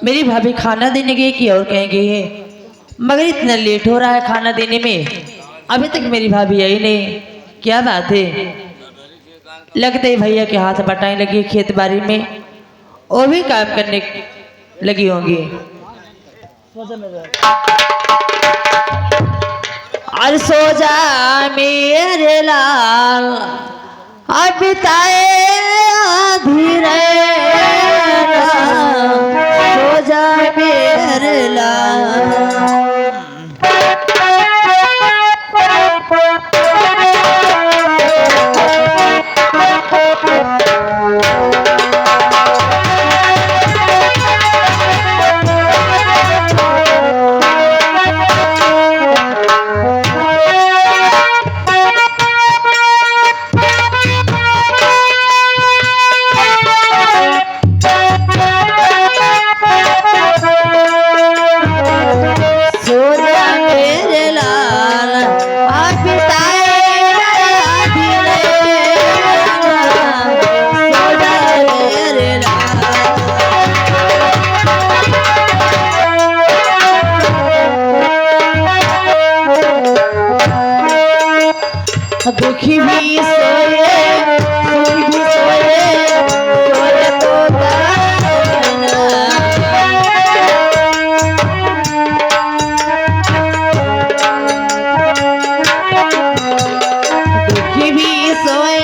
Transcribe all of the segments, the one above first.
मेरी भाभी खाना देने गई कि और कहीं गई है, मगर इतना लेट हो रहा है खाना देने में, अभी तक मेरी भाभी आई नहीं। क्या बात है? लगता है भैया के हाथ बटाई लगी खेत बाड़ी में, वो भी काम करने लगी होंगी। और सो जा मेरे लाल, अब बिताए धीरे, सो जा मेरे लाल। दुखी भी सोए, सुखी भी सोए, सोए तो दुखी भी सोए,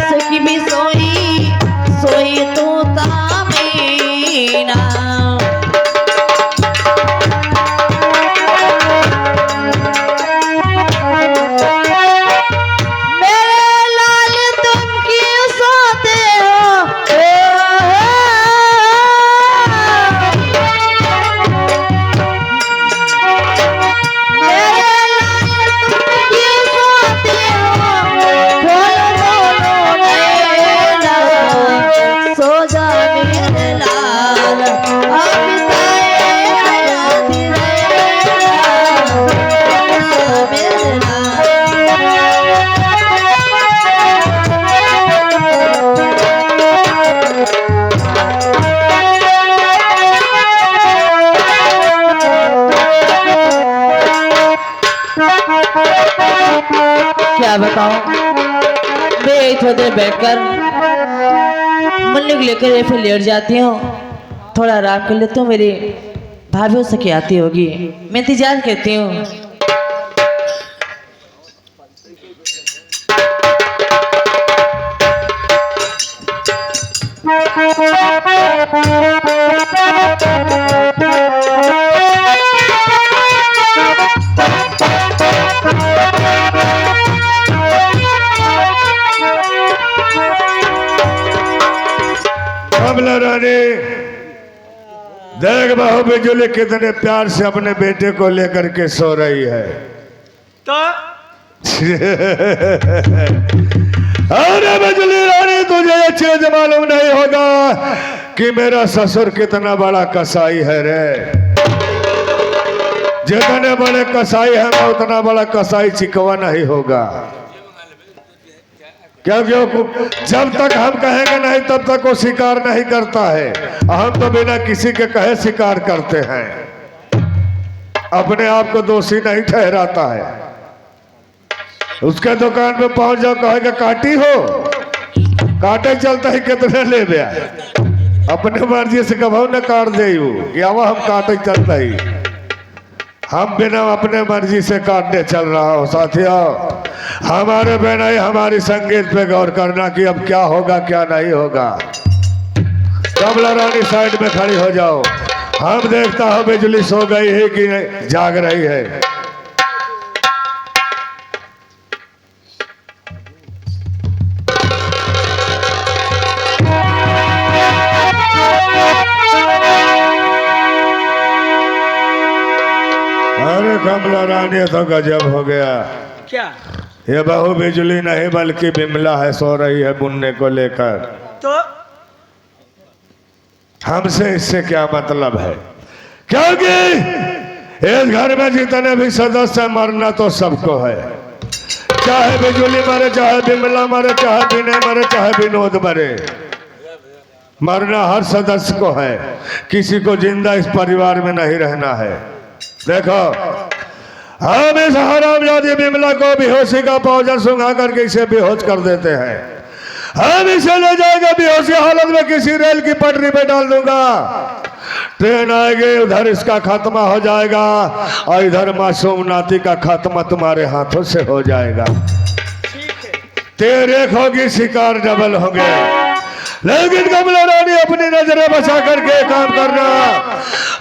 सुखी भी सोई, सोई तो तामीना। क्या बताऊं, मैं थोड़ी देर बैठकर मुन्नी को लेकर फिर लेट जाती हूँ, थोड़ा आराम कर लेती हूँ। मेरी भाभी से क्या आती होगी, मैं इंतजार करती हूँ। कमला रानी, देख बहू बिजुली कितने प्यार से अपने बेटे को लेकर के सो रही है। तो अरे बिजुली रानी, तुझे ये चीज मालूम नहीं होगा कि मेरा ससुर कितना बड़ा कसाई है रे। जितने बड़े कसाई है मैं उतना बड़ा कसाई चिकवा नहीं होगा। क्योंकि जब तक हम कहेंगे नहीं तब तक वो शिकार नहीं करता है। हम तो बिना किसी के कहे शिकार करते हैं, अपने आप को दोषी नहीं ठहराता है। उसके दुकान पे पहुंच जाओ, कहेगा काटी हो, काटे चलता ही कितने ले गया, अपने मर्जी से कभाऊ न काट दे या वो हम काटे चलता ही। हम बिना अपने मर्जी से काटने चल रहा हो। साथियों, हमारे बहना हमारी संगीत पे गौर करना कि अब क्या होगा क्या नहीं होगा। कमला रानी साइड में खड़ी हो जाओ, हम देखता हूं बिजली सो गई है कि जाग रही है। अरे कमला रानी तो गजब हो गया। क्या ये बहू बिजली नहीं बल्कि बिमला है, सो रही है मुन्ने को लेकर। तो हमसे इससे क्या मतलब है? क्योंकि इस घर में जितने भी सदस्य मरना तो सबको है। चाहे बिजुली मरे, चाहे बिमला मरे, चाहे विनय मरे, चाहे विनोद मरे, मरना हर सदस्य को है, किसी को जिंदा इस परिवार में नहीं रहना है। देखो हम इस हरामजादी बिमला को बेहोशी का पाउडर सुंघा करके इसे बेहोश कर देते हैं। हम इसे ले जाएगा बेहोशी हालत में किसी रेल की पटरी पे डाल दूंगा। ट्रेन आएगी, उधर इसका खात्मा हो जाएगा और इधर मासूम नाती का खात्मा तुम्हारे हाथों से हो जाएगा। तेरे होगी शिकार डबल होंगे। लेकिन कमला रानी अपनी नजरें बचा करके काम करना।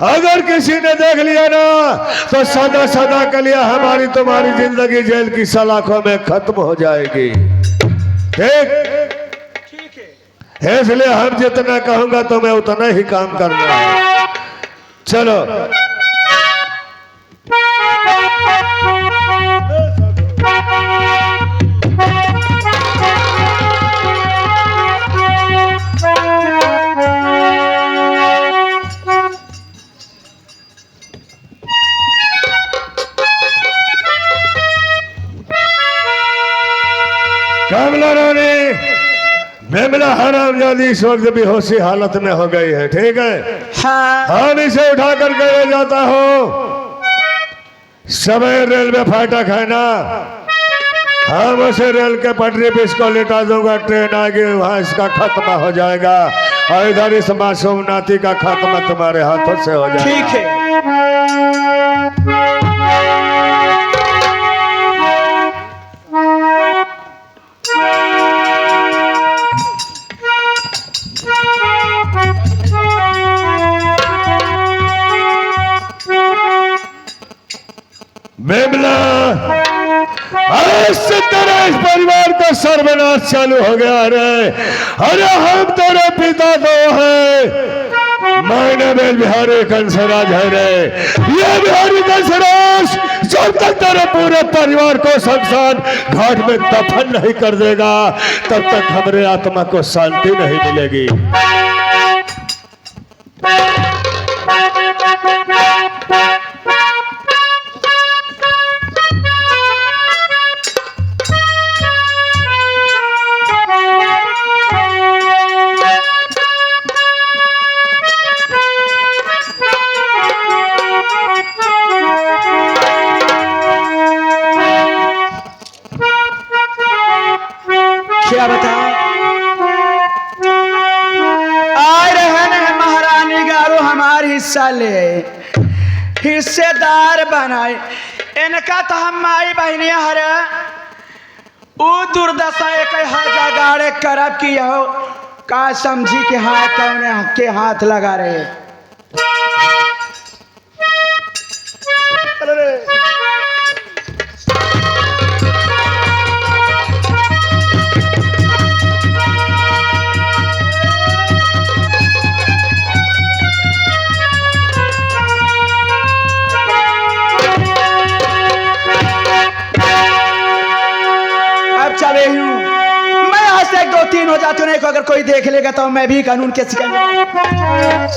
अगर किसी ने देख लिया ना तो सदा सदा के लिए हमारी तुम्हारी जिंदगी जेल की सलाखों में खत्म हो जाएगी। ठीक है, इसलिए हम जितना कहूंगा तुम्हें उतना ही काम करना है। चलो कमला रानी बिमला हरामजादी इस वक्त बेहोशी हालत में हो गई है। ठीक है, हाँ हम इसे उठा करके ले जाता हूँ। सवेर रेलवे फाटक है ना, हम उसे रेल के पटरी पे इसको लेटा दूंगा। ट्रेन आएगी, वहां इसका खात्मा हो जाएगा और इधर इस मासूम नाती का खात्मा तुम्हारे हाथों से हो जाएगा। ठीक है। बिमला आज से तेरा इस परिवार का सर्वनाश चालू हो गया रे। अरे हम तेरे पिता दो है, मैंने बेल बिहारी कंसराज है रे। ये बिहारी कंसराज जब तक तेरे पूरे परिवार को शमशान घाट में दफन नहीं कर देगा तब तक हमारे आत्मा को शांति नहीं मिलेगी। क्या बताएं, आए रहे ने महारानी गारो हमार हिस्सा ले, हिस्सेदार बनाए। इनका तो हम माई बहनिया हरे उ दुर्दशा एक जगाड़े करब की हो का समझी के हाथ कौने के हाथ लगा रहे। चले हूँ मैं यहाँ से 1 2 3 हो जाती हूँ, नहीं को अगर कोई देख लेगा तो मैं भी कानून के शिकंजे।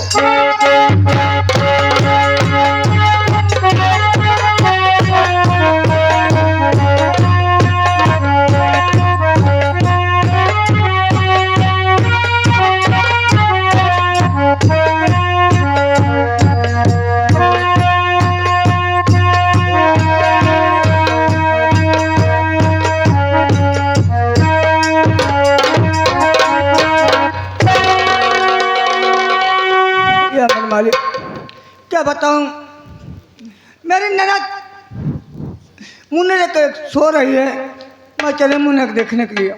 क्या बताऊं, मेरी ननद मुन्ने तो सो रही है, मैं चले मुन्ने को देखने के लिए।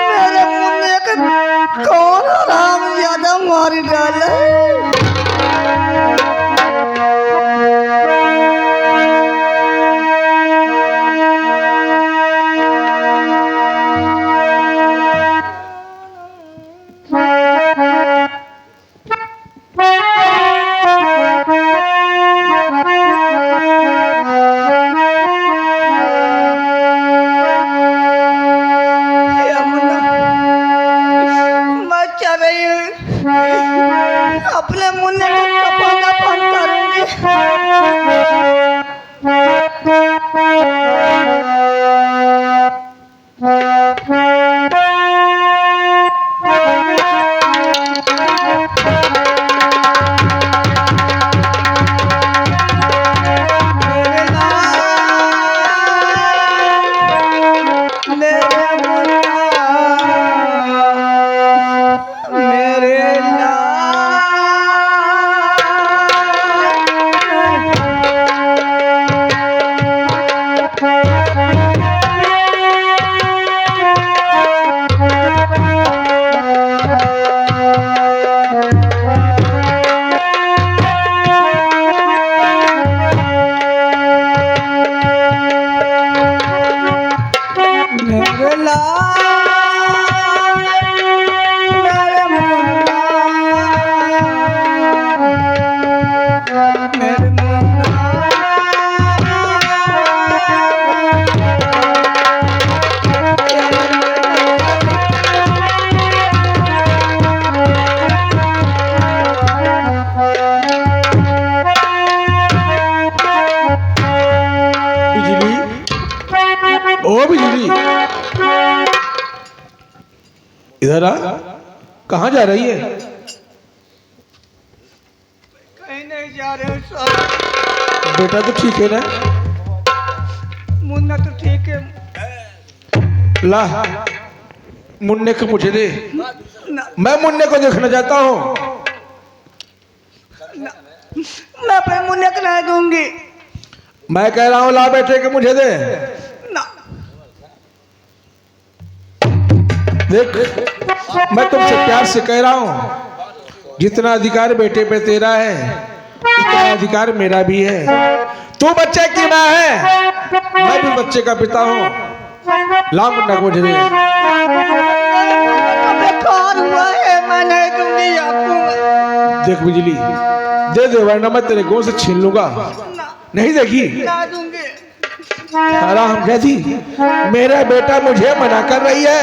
मेरे मुन्ने के कौन हराम ज्यादा मारी डाला अपने मुन्ने को कपाना पान करूंगी इधर आ, कहाँ जा रही है? कहीं नहीं जा रहे हो साहब। बेटा तो ठीक है ना? मुन्ना तो ठीक है। ला मुन्ने को मुझे दे, ना, मैं मुन्ने को देखना चाहता हूँ। मैं अपने मुन्ने को नहीं दूंगी। मैं कह रहा हूँ ला बेटे के मुझे दे। ना, देख मैं तुमसे प्यार से कह रहा हूँ, जितना अधिकार बेटे पे तेरा है उतना अधिकार मेरा भी है। तू बच्चे की माँ है, मैं भी बच्चे का पिता हूँ। ला मुन्ना को मुझे दे। बेकार हुआ है, मैं नहीं दूंगी आपको। देख बिजली दे दे, वरना मैं तेरे गोद से छीन लूंगा। ना, नहीं देखी ना दूंगी। आराम कैसी, मेरा बेटा मुझे मना कर रही है।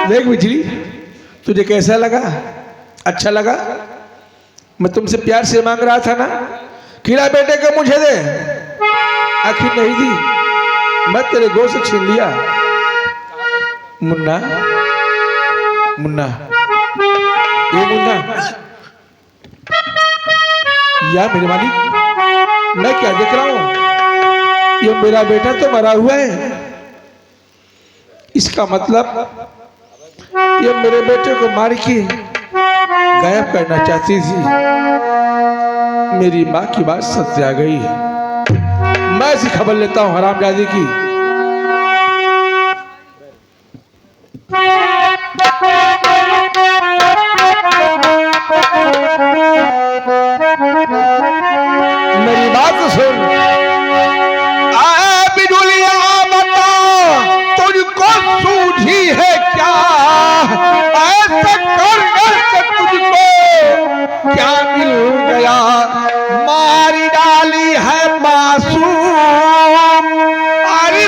देख बिजली तुझे कैसा लगा? अच्छा लगा? मैं तुमसे प्यार से मांग रहा था ना, खिला बेटे को मुझे दे, आखिर नहीं दी, मैं तेरे गोद से छीन लिया। मुन्ना मुन्ना, ये मुन्ना, या मेरे मालिक मैं क्या देख रहा हूं? ये मेरा बेटा तो मरा हुआ है। इसका मतलब ये मेरे बेटे को मार के गायब करना चाहती थी। मेरी माँ की बात सत्य आ गई। मैं ऐसी खबर लेता हूँ हरामजादी की। मेरी बात सुन, बिजुलिया बता तुझको सूझी है क्या? ऐसा करने से तुझको क्या मिल गया? मारी डाली है मासूम, अरे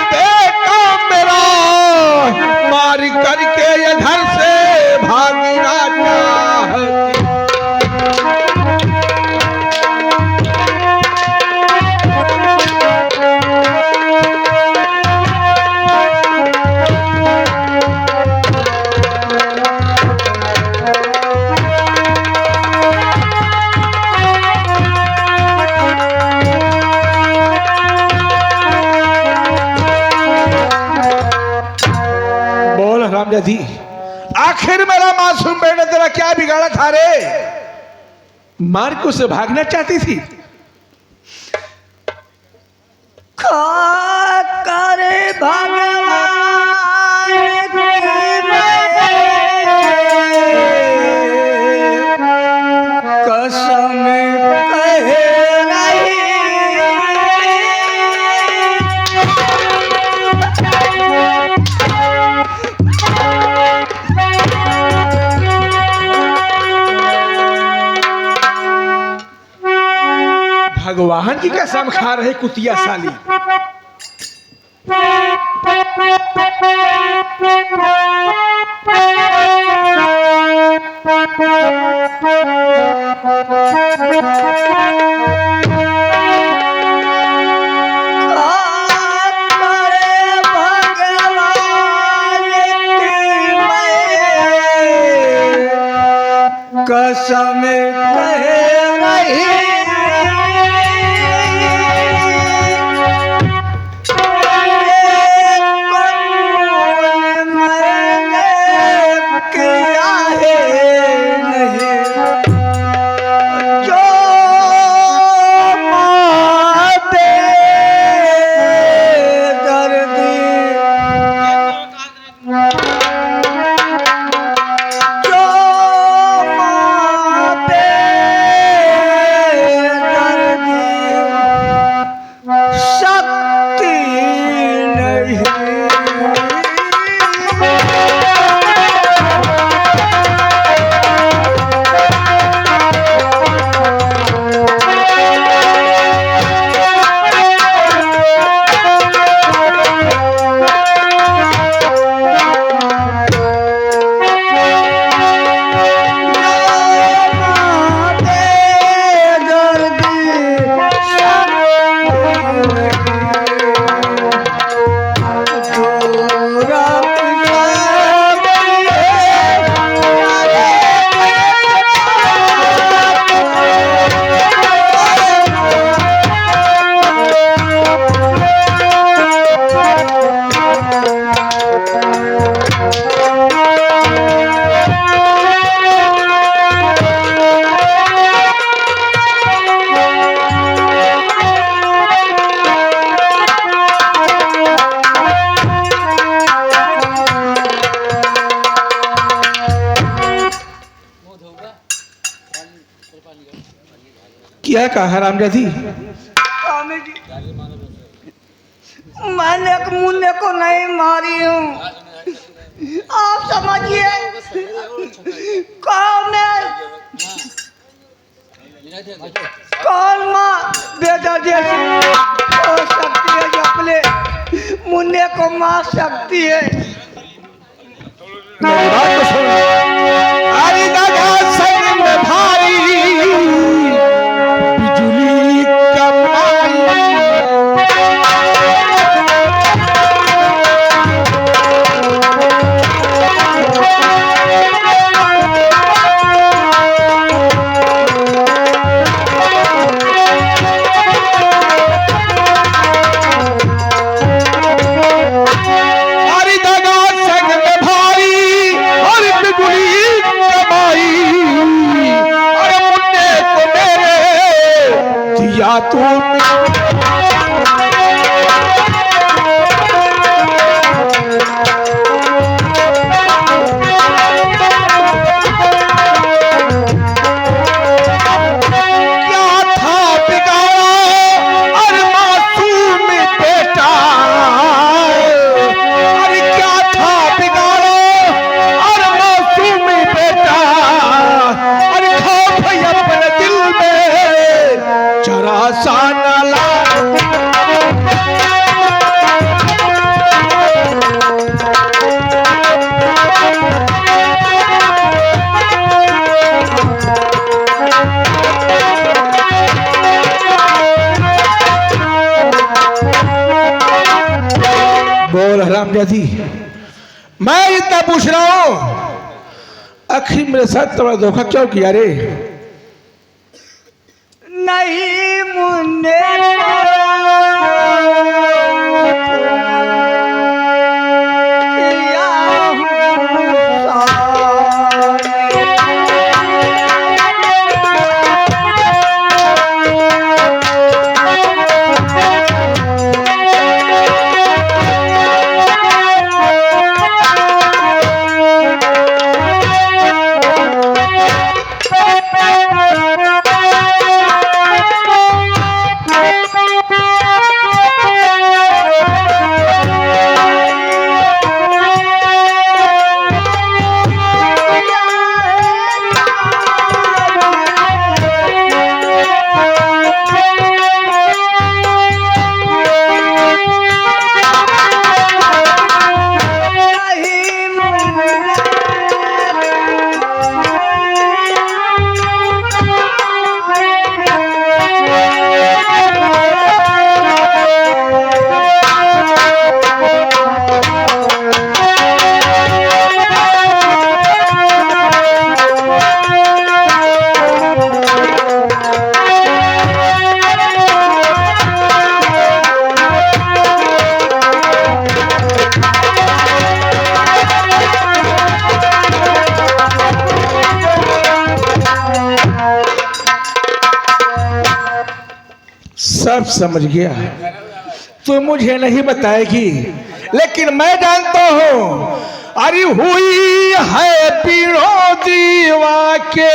हरामजादी, आखिर मेरा मासूम बेटा तेरा क्या बिगाड़ा था रे? मार को से भागना चाहती थी। करे भगवान कसम कहे भगवान की कसम खा रहे कुतिया साली। कसम कहे क्या कहा हरामजादी? मैंने मुन्ने को नहीं मारी हूँ, आप समझिए। कौन माँ बेटा जैसी हो सकती है जो अपने मुन्ने को मार सकती है? मेरी बात तो सुन। अरे दादा संग में भाई बिजली कमाई। अरे दादा संग में भाई और बिजली कमाई। अरे मुन्ने को मेरे दिया तू बोल हरामजादी। मैं इतना पूछ रहा हूं, आखिर मेरे साथ तुम्हारा धोखा क्यों किया रे? नहीं मुन्ने किया हूँ समझ गया, तू मुझे नहीं बताएगी, लेकिन मैं जानता हूँ। अरे हुई है पीरो दीवा के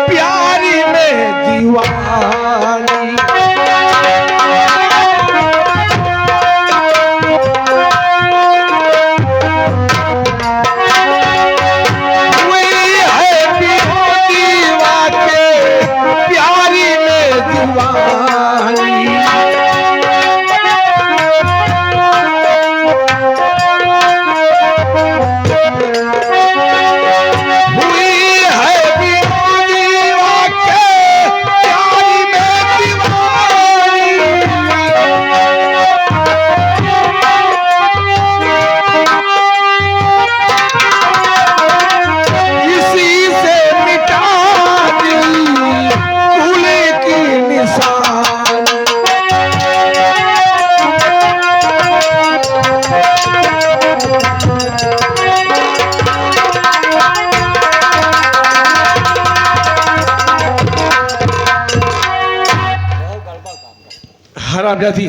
प्यारी में दीवानी। हरामजादी,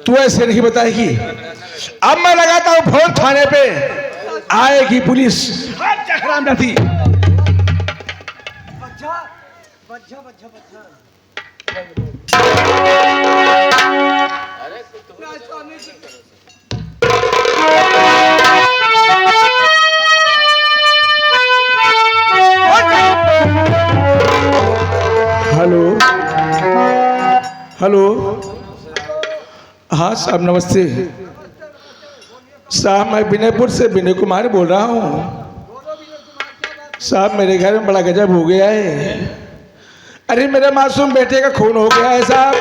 तू ऐसे नहीं बताएगी। अब मैं लगाता हूँ फोन थाने पे, आएगी पुलिस। हरामजादी, हेलो हेलो, हाँ साहब नमस्ते साहब, मैं विनयपुर से विनय कुमार बोल रहा हूँ साहब। मेरे घर में बड़ा गजब हो गया है। अरे मेरे मासूम बेटे का खून हो गया है साहब,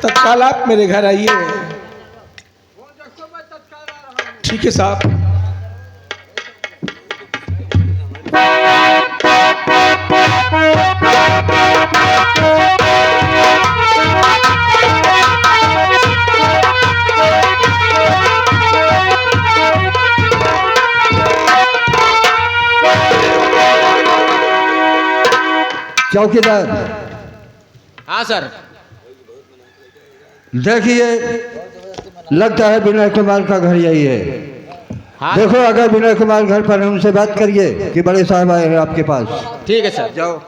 तत्काल आप मेरे घर आइए। ठीक है साहब। चौकीदार, हाँ सर। देखिए लगता है विनय कुमार का घर यही है। हाँ देखो अगर विनय कुमार घर पर है उनसे बात करिए कि बड़े साहब आए हैं आपके पास। ठीक है सर। जाओ।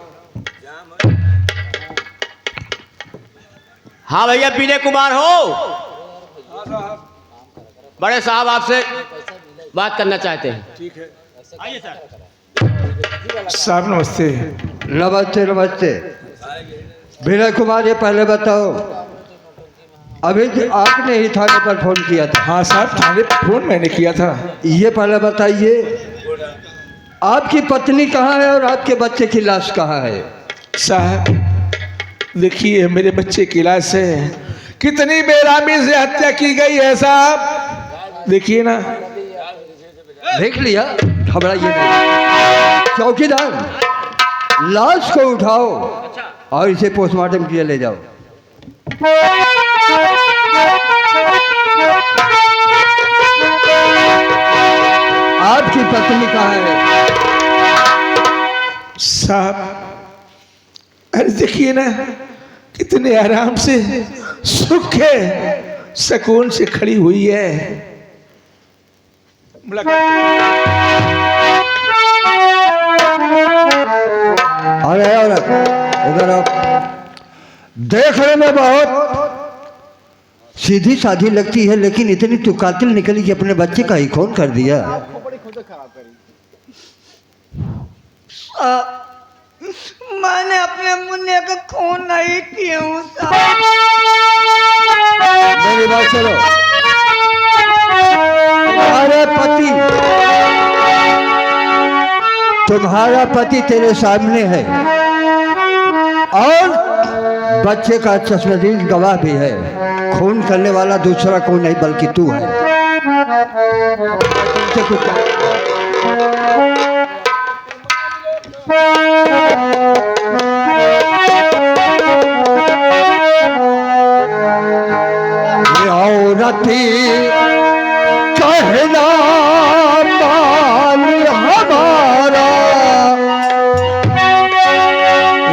हाँ भैया, विनय कुमार हो? बड़े साहब आपसे बात करना चाहते हैं। ठीक है, आइए सर। साहब नमस्ते। नमस्ते नमस्ते। विनय कुमार, ये पहले बताओ, अभी आपने ही थाने पर फोन किया था? हाँ साहब, थाने पर फोन मैंने किया था। ये पहले बताइए, आपकी पत्नी कहाँ है और आपके बच्चे की लाश कहाँ है? साहब देखिए, मेरे बच्चे की लाश है। कितनी बेरामी से हत्या की गई है साहब, देखिए ना। देख लिया, घबराइए नहीं। चौकीदार, लाश को उठाओ और इसे पोस्टमार्टम के लिए ले जाओ। आपकी पत्नी कहाँ है? साहब अरे देखिए ना, कितने आराम से सुख है, सुकून से खड़ी हुई है। अरे औरत, इधर आओ। देखने में बहुत सीधी साधी लगती है, लेकिन इतनी तो कातिल निकली कि अपने बच्चे का ही खून कर दिया। मैंने अपने मुन्ने का खून नहीं किया हूँ साहब। मेरी बात सुनो, तुम्हारा पति तेरे सामने है और बच्चे का चश्मदीद गवाह भी है। खून करने वाला दूसरा कोई नहीं बल्कि तू है। तुमसे कुछ औरती कहना मान हमारा,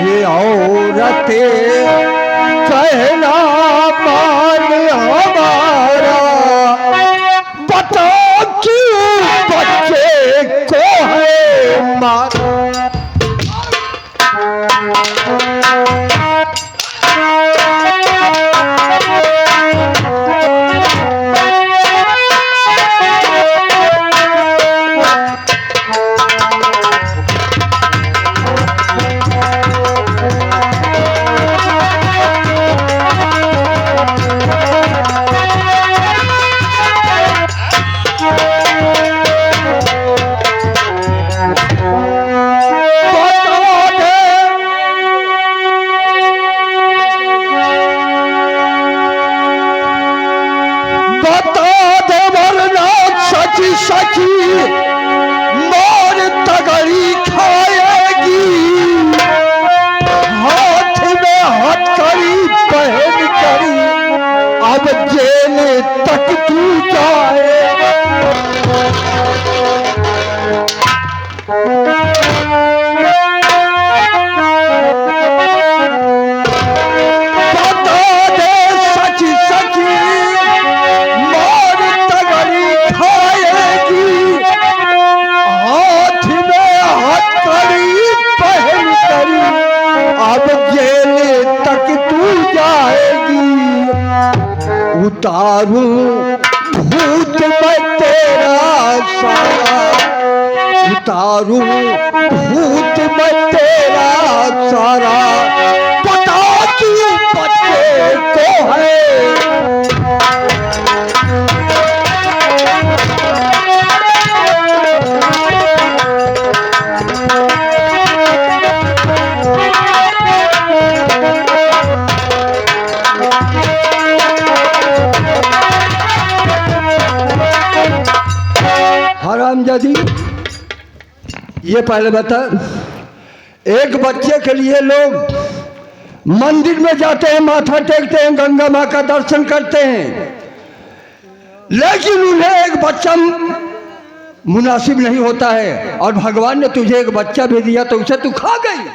ये औरतें कहना मार। उतारू भूत में तेरा सारा, उतारू भूत में तेरा सारा, पता क्यों बच्चे को है। हरामजादी, ये पहले बता, एक बच्चे के लिए लोग मंदिर में जाते हैं, माथा टेकते हैं, गंगा माँ का दर्शन करते हैं, लेकिन उन्हें एक बच्चा मुनासिब नहीं होता है। और भगवान ने तुझे एक बच्चा भी दिया तो उसे तू खा गई।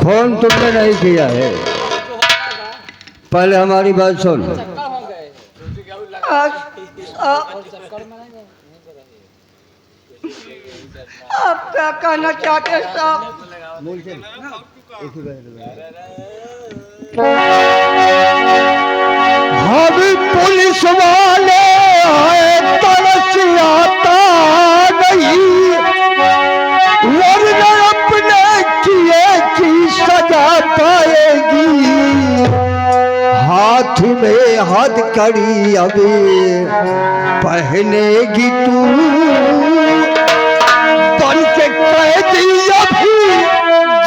फोन तुमने नहीं किया है, पहले हमारी बात सुन। आप क्या कहना चाहते हैं साहब? हम पुलिस वाले हैं, तरस आता नहीं बात करी अभी पहनेगी तू बन के कैदी अभी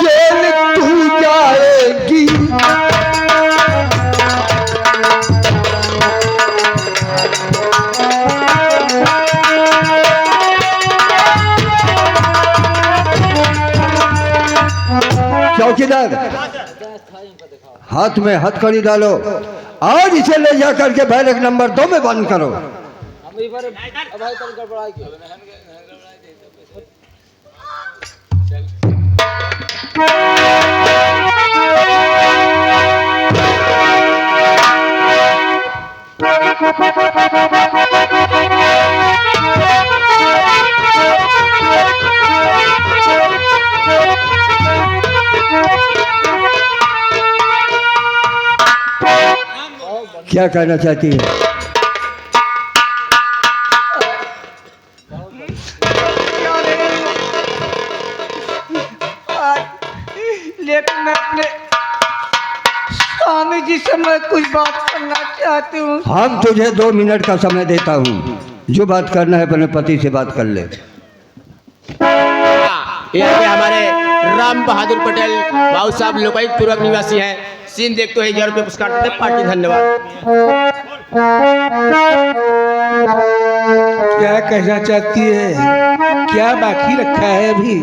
जेल तू जाएगी। चौकीदार हाथ में हथकड़ी डालो और इसे ले जा करके बैरक नंबर 2 में बंद करो। क्या कहना चाहती है? लेकिन मैं अपने स्वामी जी से मैं कुछ बात करना चाहती हूँ। हम तुझे 2 मिनट का समय देता हूँ, जो बात करना है अपने पति से बात कर ले। यहाँ पे हमारे राम बहादुर पटेल बाबू साहब लोकायुक्त पूर्वक निवासी हैं। सीन देखते हैं 1000 रुपये पुरस्कार पार्टी। धन्यवाद। क्या कहना चाहती है? क्या बाकी रखा है अभी?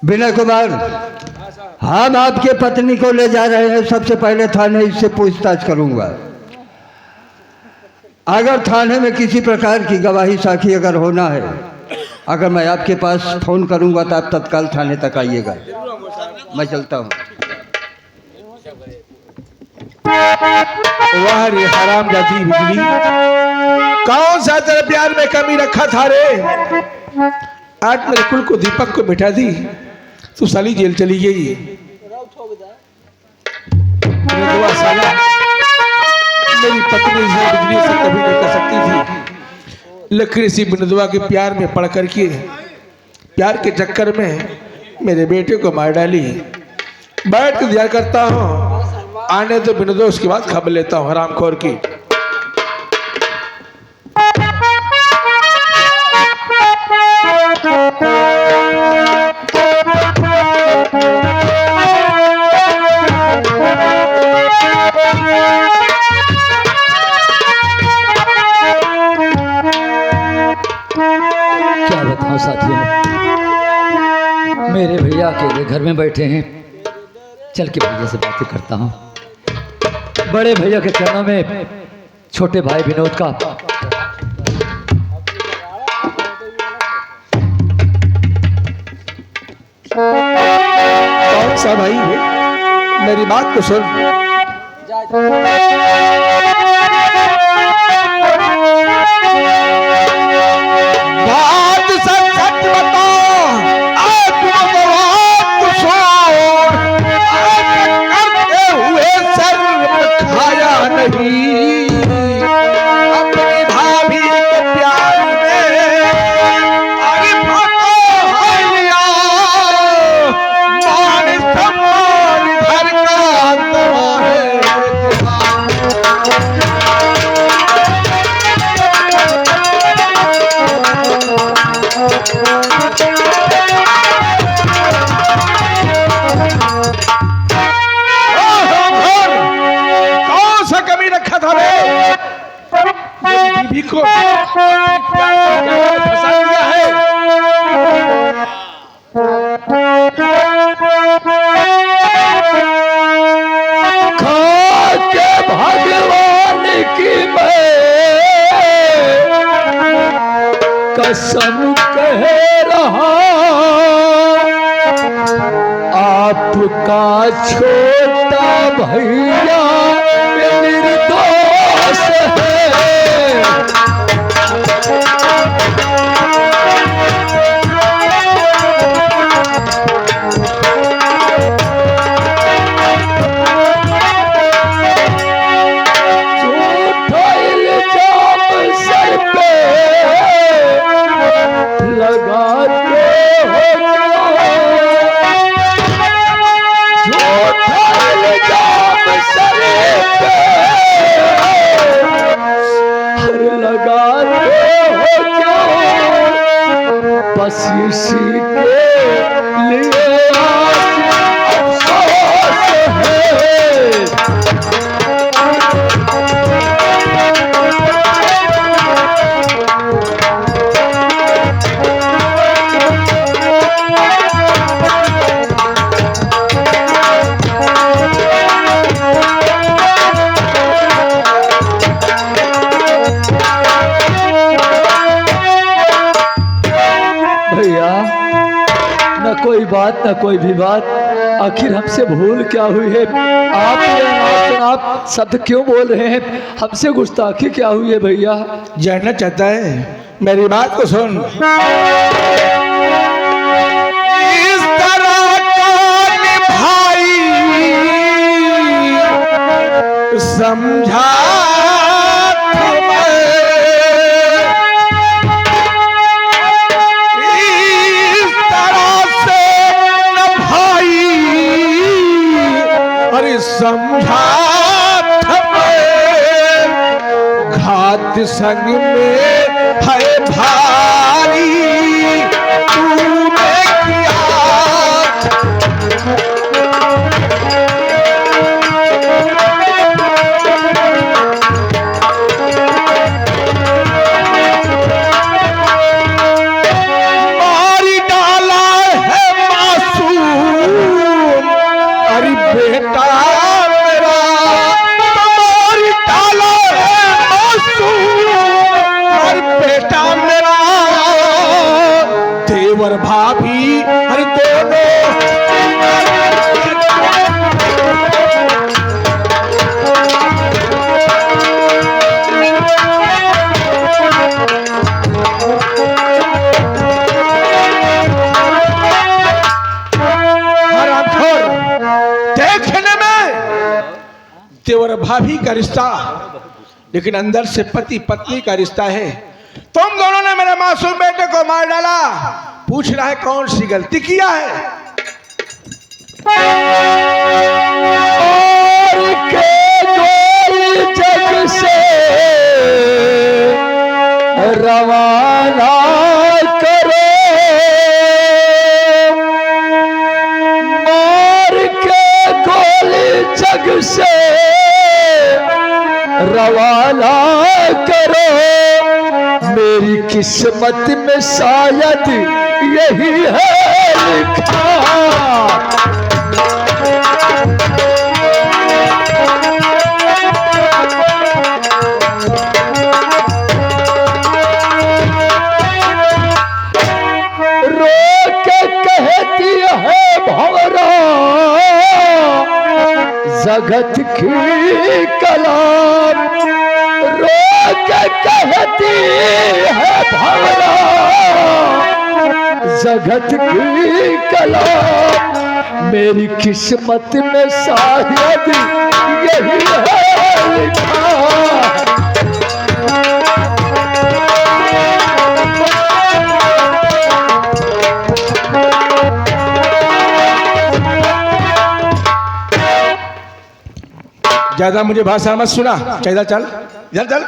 विनय कुमार, हम आपके पत्नी को ले जा रहे हैं। सबसे पहले थाने इससे पूछताछ करूंगा। अगर थाने में किसी प्रकार की गवाही साखी अगर होना है, अगर मैं आपके पास फोन करूंगा तो आप तत्काल थाने तक आइएगा। मैं चलता हूं। वाह रे हराम जाती बिजली, कौन सा तेरे प्यार में कमी रखा था रे? आज मेरे कुल को दीपक को बिठा दी, तू साली जेल चली गई। दुआ साला मेरी पत्नी से बिजली से कभी नहीं कर सकती थी। लकड़ी सी बिनदुआ के प्यार में पड़ करके, प्यार के चक्कर में मेरे बेटे को मार डाली। बैठ कर दिया करता हूँ, आने तो बिनदुआ, उसके बाद खबर लेता हूँ हरामखोर की। क्या बताऊं साथियों, मेरे भैया अकेले घर में बैठे हैं। चल के भैया से बातें करता हूँ। बड़े भैया के चरणों में छोटे भाई विनोद का कौन सा भाई है? मेरी बात को सुन। बात सच सच बता, आज बात सुन। करते हुए सर खाया नहीं, अपनी भाभी के प्यार में आगे भागा है लिया। मान सम्मान घर का तवा है। कौन सा कमी रखा था रे? मेरी बीबी को फंसा दिया है। खाके भगवान की मैं कसम कह रहा, आपका छोटा भैया निर्दोष है। झूठा इल्जाम सर पे लगाते हो, झूठा इल्जाम सर पे हर लगाते हो क्यों? बस इसी के लिए आज अफसोस है। भैया न कोई बात न कोई भी बात, आखिर हमसे भूल क्या हुई है? आप ये आप शब्द क्यों बोल रहे हैं? हमसे गुस्ताखी क्या हुई है भैया? जानना चाहता है? मेरी बात को सुन। इस तरह का निभाई समझा था मैं। इस तरह से निभाई अरे समझा था मैं। घात संग में है भारी तूने किया। मारी डाला है मासूम अरे बेटा मेरा। मारी डाला है मासूम अरे बेटा मेरा। देवर भाभी अरे दोनों देखने में देवर भाभी का रिश्ता, लेकिन अंदर से पति पत्नी का रिश्ता है। तुम दोनों ने मेरे मासूम बेटे को मार डाला। पूछ रहा है कौन सी गलती किया है? और के गोल जग से रवाना करो, मार के गोली जग से रवाना करो। मेरी किस्मत में शायद यही है लिखा। रो के कहती है भंवरा जगत की कलाम, रो के कहती है भंवरा जगत की कलाम। मेरी किस्मत में शायद यही है लिखा। ज्यादा मुझे भाषा मत सुना, चल चल चल चल।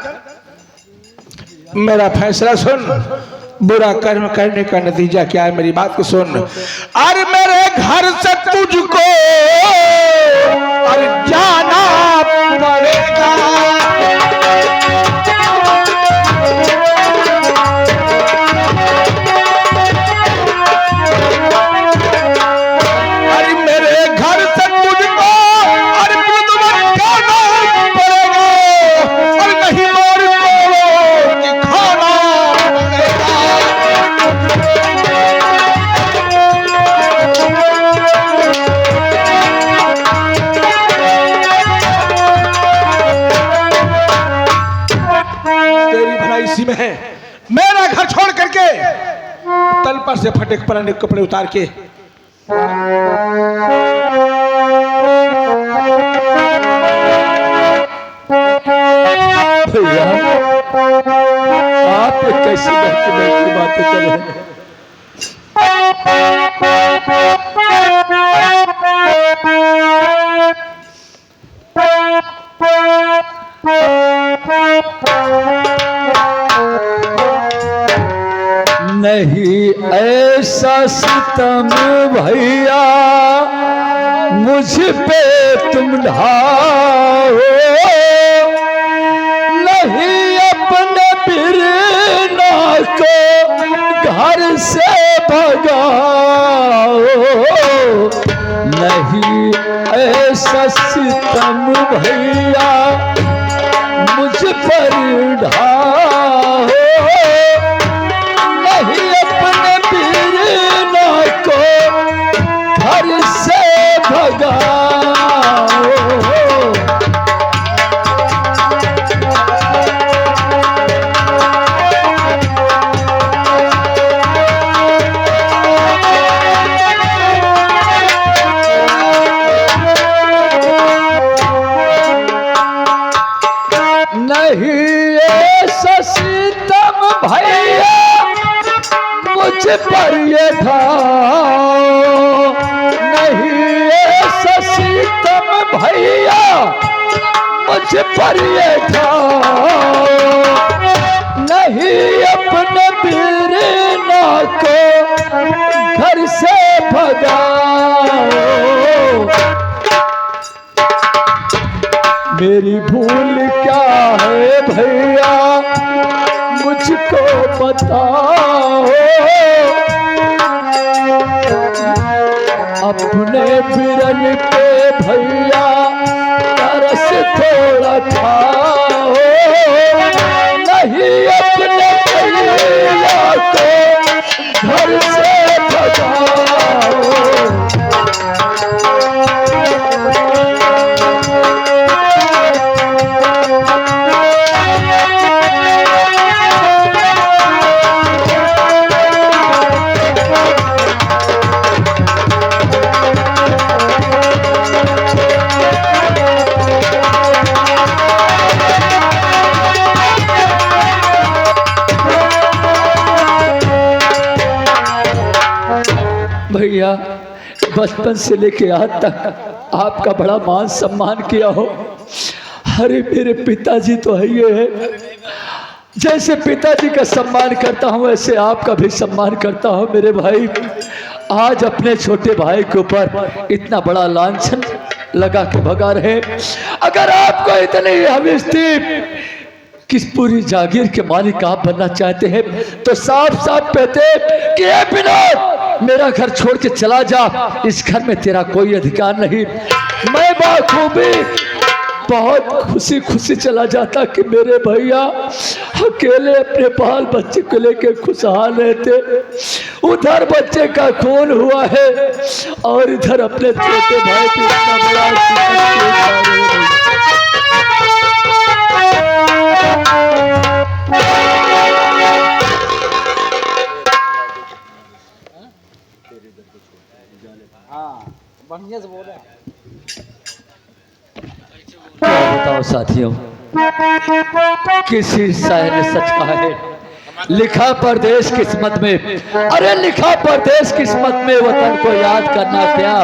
मेरा फैसला सुन, बुरा कर्म करने का नतीजा क्या है मेरी बात को सुन। अरे मेरे घर से तुझको अरे जाना पड़ेगा, अरे मेरे घर से तुझको अरे जाना पड़ेगा, और नहीं मोर को दिखाना पड़ेगा। तेरी भलाई इसी में है। मेरा घर छोड़ करके तल पर से फटे पुराने कपड़े उतार के भैया आप कैसी बैठती बैठती बातें कर रहे हैं। नहीं ऐसा सितम भैया मुझ पे तुम ढाओ, नहीं अपने बिरना को घर से भगाओ, नहीं ऐसा सितम भैया मुझ पर ढाओ, नहीं अपने बिरना को घर से भगाओ। नहीं ऐसा सितम भैया मुझ पर ये ढाओ, नहीं ऐसा सितम भैया मुझ पर ये ढाओ, नहीं अपने बिरना को घर से भगाओ। मेरी भूल क्या है भैया मुझको बताओ, अपने बिरन पे भैया तरस थोड़ा खाओ, नहीं अपने भैया को घर से भगाओ। भैया बचपन से लेके आज तक आपका बड़ा मान सम्मान किया हो। अरे मेरे पिताजी तो है ये है, जैसे पिताजी का सम्मान करता हूँ वैसे आपका भी सम्मान करता हूँ मेरे भाई। आज अपने छोटे भाई के ऊपर इतना बड़ा लांछन लगा के भगा रहे। अगर आपको इतनी हविस थी किस पूरी जागीर के मालिक आप बनना चाहते हैं तो साफ साफ कहते हैं कि ए विनोद, मेरा घर छोड़ के चला जा, इस घर में तेरा कोई अधिकार नहीं। मैं बाखूबी बहुत खुशी खुशी चला जाता कि मेरे भैया अकेले अपने बाल बच्चे को लेकर खुशहाल रहते। उधर बच्चे का खून हुआ है और इधर अपने छोटे भाई की इतना बड़ा क्या बताओ साथियों, किसी शायर ने सच कहा है, लिखा परदेश किस्मत में, अरे लिखा परदेश किस्मत में, वतन को याद करना क्या,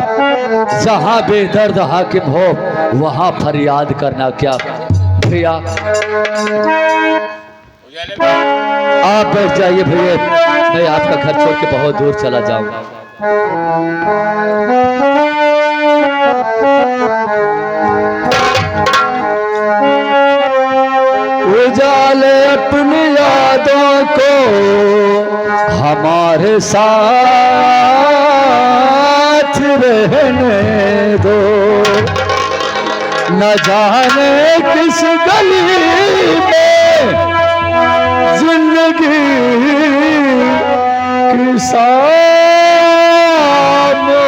जहां बेदर्द हाकिम हो वहां फरियाद करना क्या। भैया आप बैठ जाइए भैया, मैं आपका घर छोड़ के बहुत दूर चला जाऊंगा। उजाले अपनी यादों को हमारे साथ रहने दो, न जाने किस गली में जिंदगी की शाम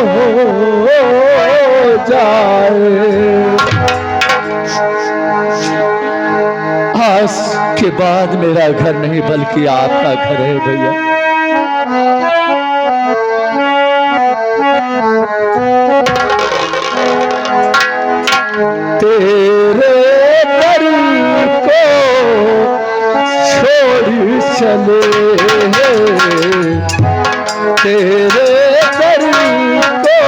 हो जाए। आज के बाद मेरा घर नहीं बल्कि आपका घर है भैया। तेरे घर को छोड़ चले, तेरे घर को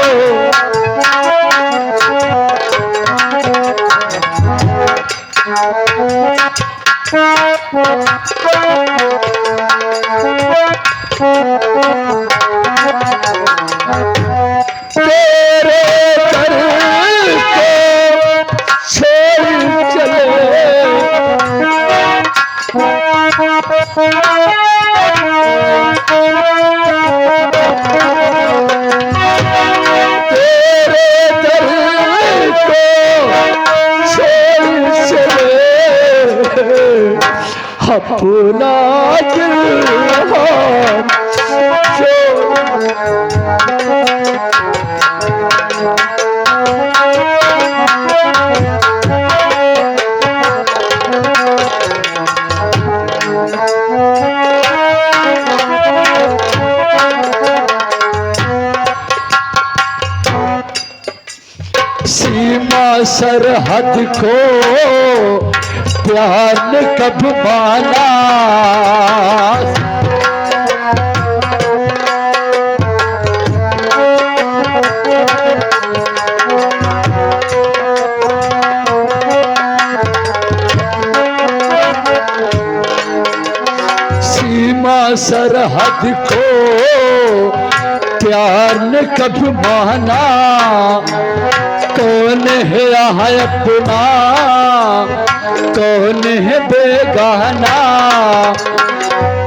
तेरे घर को छोड़ चले, तेरे घर को छोड़ चले, अपना दिल हम सीमा सरहद को प्यार ने कब माना, सीमा सरहद को प्यार ने कब माना, कौन है यहाँ अपना कौन है बेगाना,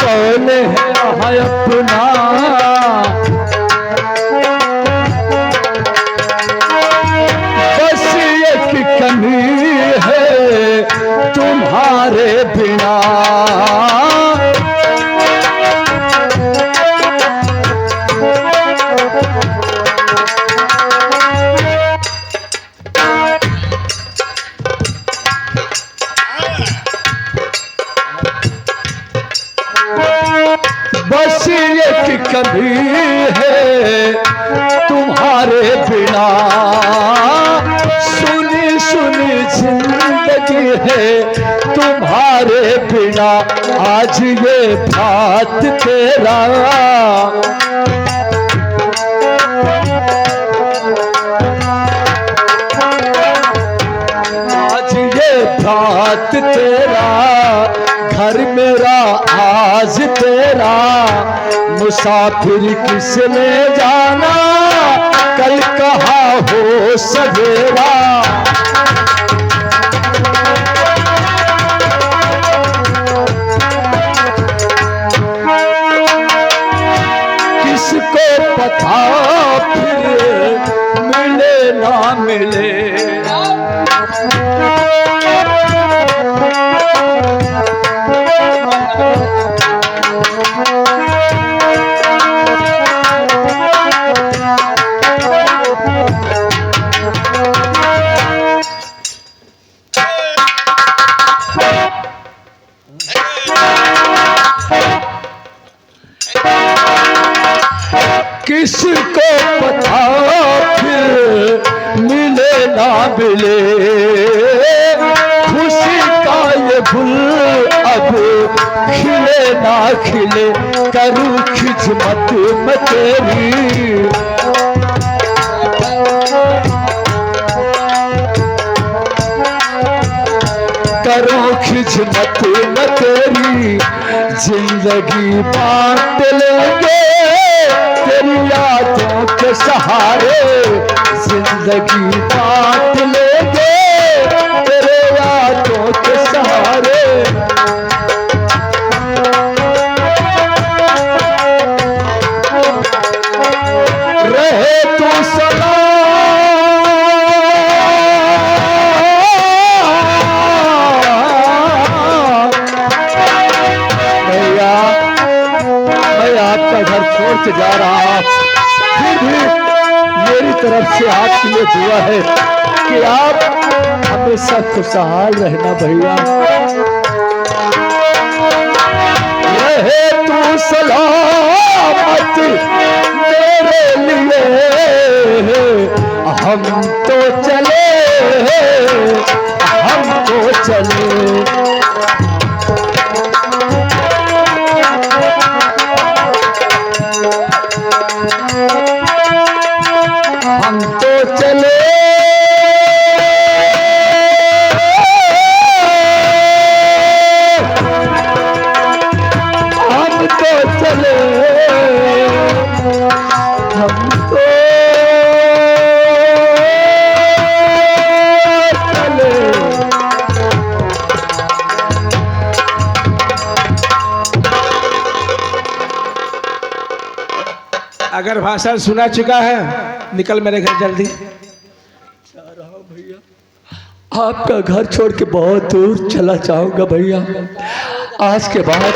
कौन है यहाँ अपना बस एक कमी है तुम्हारे बिना। बस एक कभी है तुम्हारे बिना, सुनी सुनी जिंदगी है तुम्हारे बिना, आज ये बात तेरा आज ये बात तेरा, घर मेरा आज तेरा, मुसाफिर किसने जाना कल कहाँ हो सवेरा। को पता फिर मिले ना मिले। किसको पता फिर मिले ना मिले, खुशी का ये फूल अब खिले ना खिले, करूँ खिदमत मैं तेरी। करूँ खिदमत मैं तेरी, जिंदगी बांट लेंगे तेरी यादों के सहारे, जिंदगी बांट लेंगे तेरे यादों के सहारे। रहे तू सलाम भैया, मैं आपका घर छोड़ के जा रहा, फिर भी मेरी तरफ से आपके लिए दुआ है कि आप हमेशा खुशहाल रहना भैया। रहे तू सलामत मेरे लिए, हम तो चले, हम तो चले। हम तो चले, हम तो चले, हम तो चले। अगर भाषण सुना चुका है, निकल मेरे घर जल्दी। आपका घर छोड़ के बहुत दूर चला जाऊंगा भैया। आज के बाद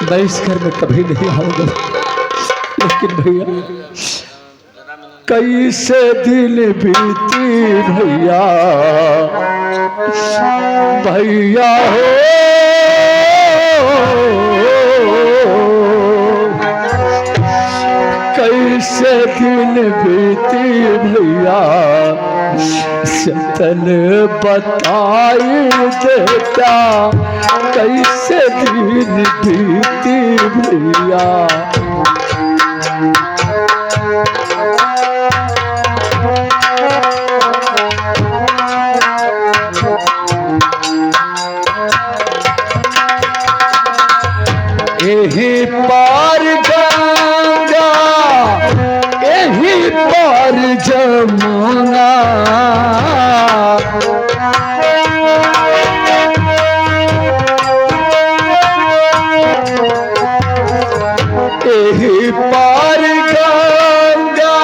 मैं इस घर में कभी नहीं आऊंगा। लेकिन भैया कैसे दिन बीती भैया, भैया हो कैसे दिन बीती भैया, सतन बताई देता कैसे दिन बीती भैया। यही पार गंगा, यही पार जमुना, यही पार गंगा,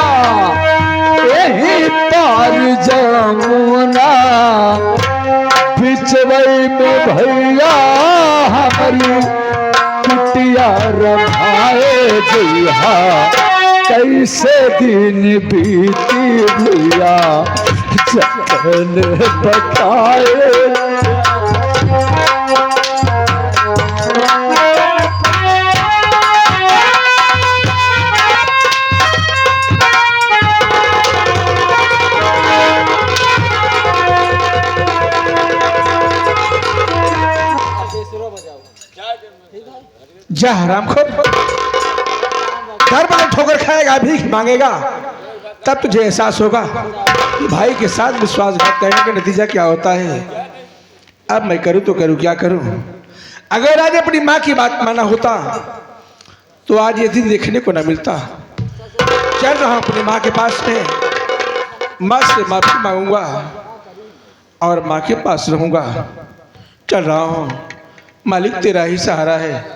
यही पार जमुना, बिचवई में भैया हमारी कुटिया रमाए जिहा, कैसे दिन बीती भैया जतन बताए। जा हरामखोर, घर बार ठोकर खाएगा, भीख मांगेगा, तब तुझे एहसास होगा कि भाई के साथ विश्वासघात करने का नतीजा क्या होता है। अब मैं करूं तो करूं, क्या करूं। अगर आज अपनी माँ की बात माना होता तो आज ये दिन देखने को न मिलता। चल रहा हूं अपनी माँ के पास में, माँ से माफी मांगूंगा और माँ के पास रहूंगा। चल रहा हूं, मालिक तेरा ही सहारा है।